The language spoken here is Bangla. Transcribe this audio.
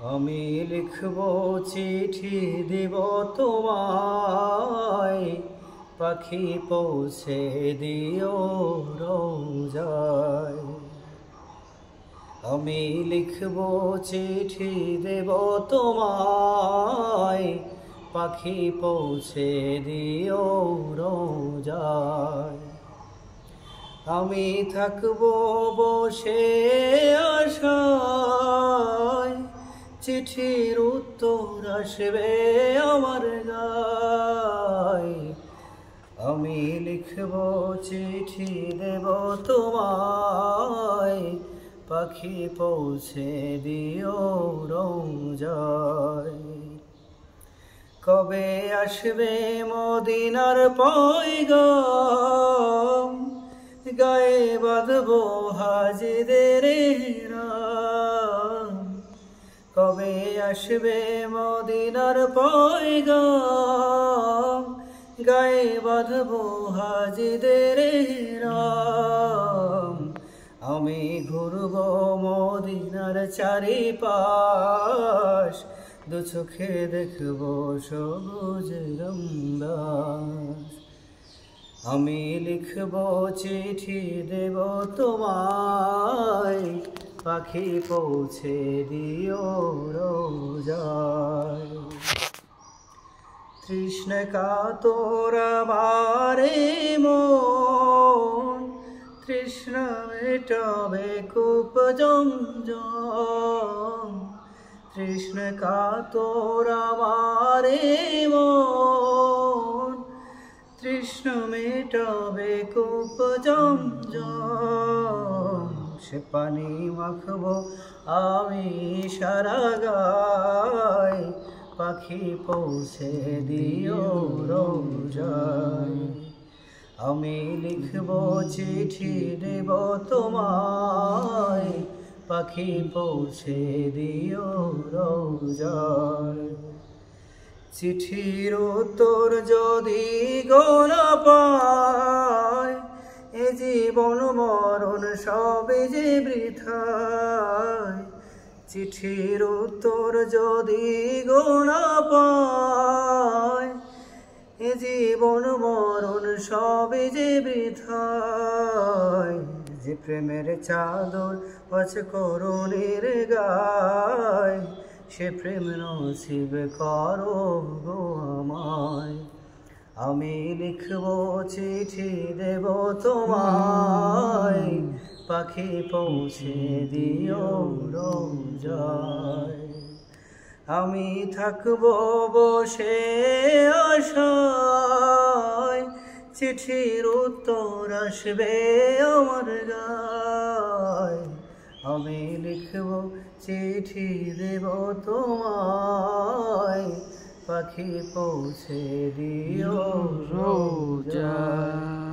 আমি লিখব চিঠি দিব তোমায়, পাখি পৌঁছে দিও রোজায়। আমি লিখব চিঠি দেব তোমায়, পাখি পৌঁছে দিও রোজায়। আমি থাকব বসে আশায়, চিঠির উত্তর আসবে আমার গায়। আমি লিখব চিঠি দেব তোমায়, পাখি পৌঁছে দিও রোজায়। কবে আসবে মদিনার পয়গাম, গায়ে বাঁধবো হাজিদের রাম। কবে আসবে মদিনার পয়গাম, গায়ে বাঁধবো হাজিদের রাম। আমি ঘুরব মদিনার চারিপাশ, দু চোখে দেখব সবুজ রংদাস। আমি লিখব চিঠি দেব তোমায়, পাখি পৌঁছে দিও রোজায়। তৃষ্ণা কাতর আমারে মন, তৃষ্ণা মেটাবে কূপ জমজম। তৃষ্ণা কাতর আমারে মন, তৃষ্ণা মেটাবে কূপ জমজম। সে পানি মাখবো আমি সারা গায়, পাখি পৌঁছে দিও রোজায়। আমি লিখব চিঠি দেব তোমায়, পাখি পৌঁছে দিও রোজায়। চিঠির উত্তর যদি গো না পায়, এ জীবন মরণ সবে যে বৃথায়। চিঠির উত্তর যদি গো না পায়, এ জীবন মরণ সবে যে বৃথায়। যে প্রেমের চাদর আছে করুণের গায়, সে প্রেম নসিব করো গো আমায়। আমি লিখব চিঠি দেব তোমায়, পাখি পৌঁছে দিও রোজায়। আমি থাকব বসে আশায়, চিঠির উত্তর আসবে আমার গায়। আমি লিখব চিঠি দেব তোমায়, পাখি পৌঁছে দিও রোজায়।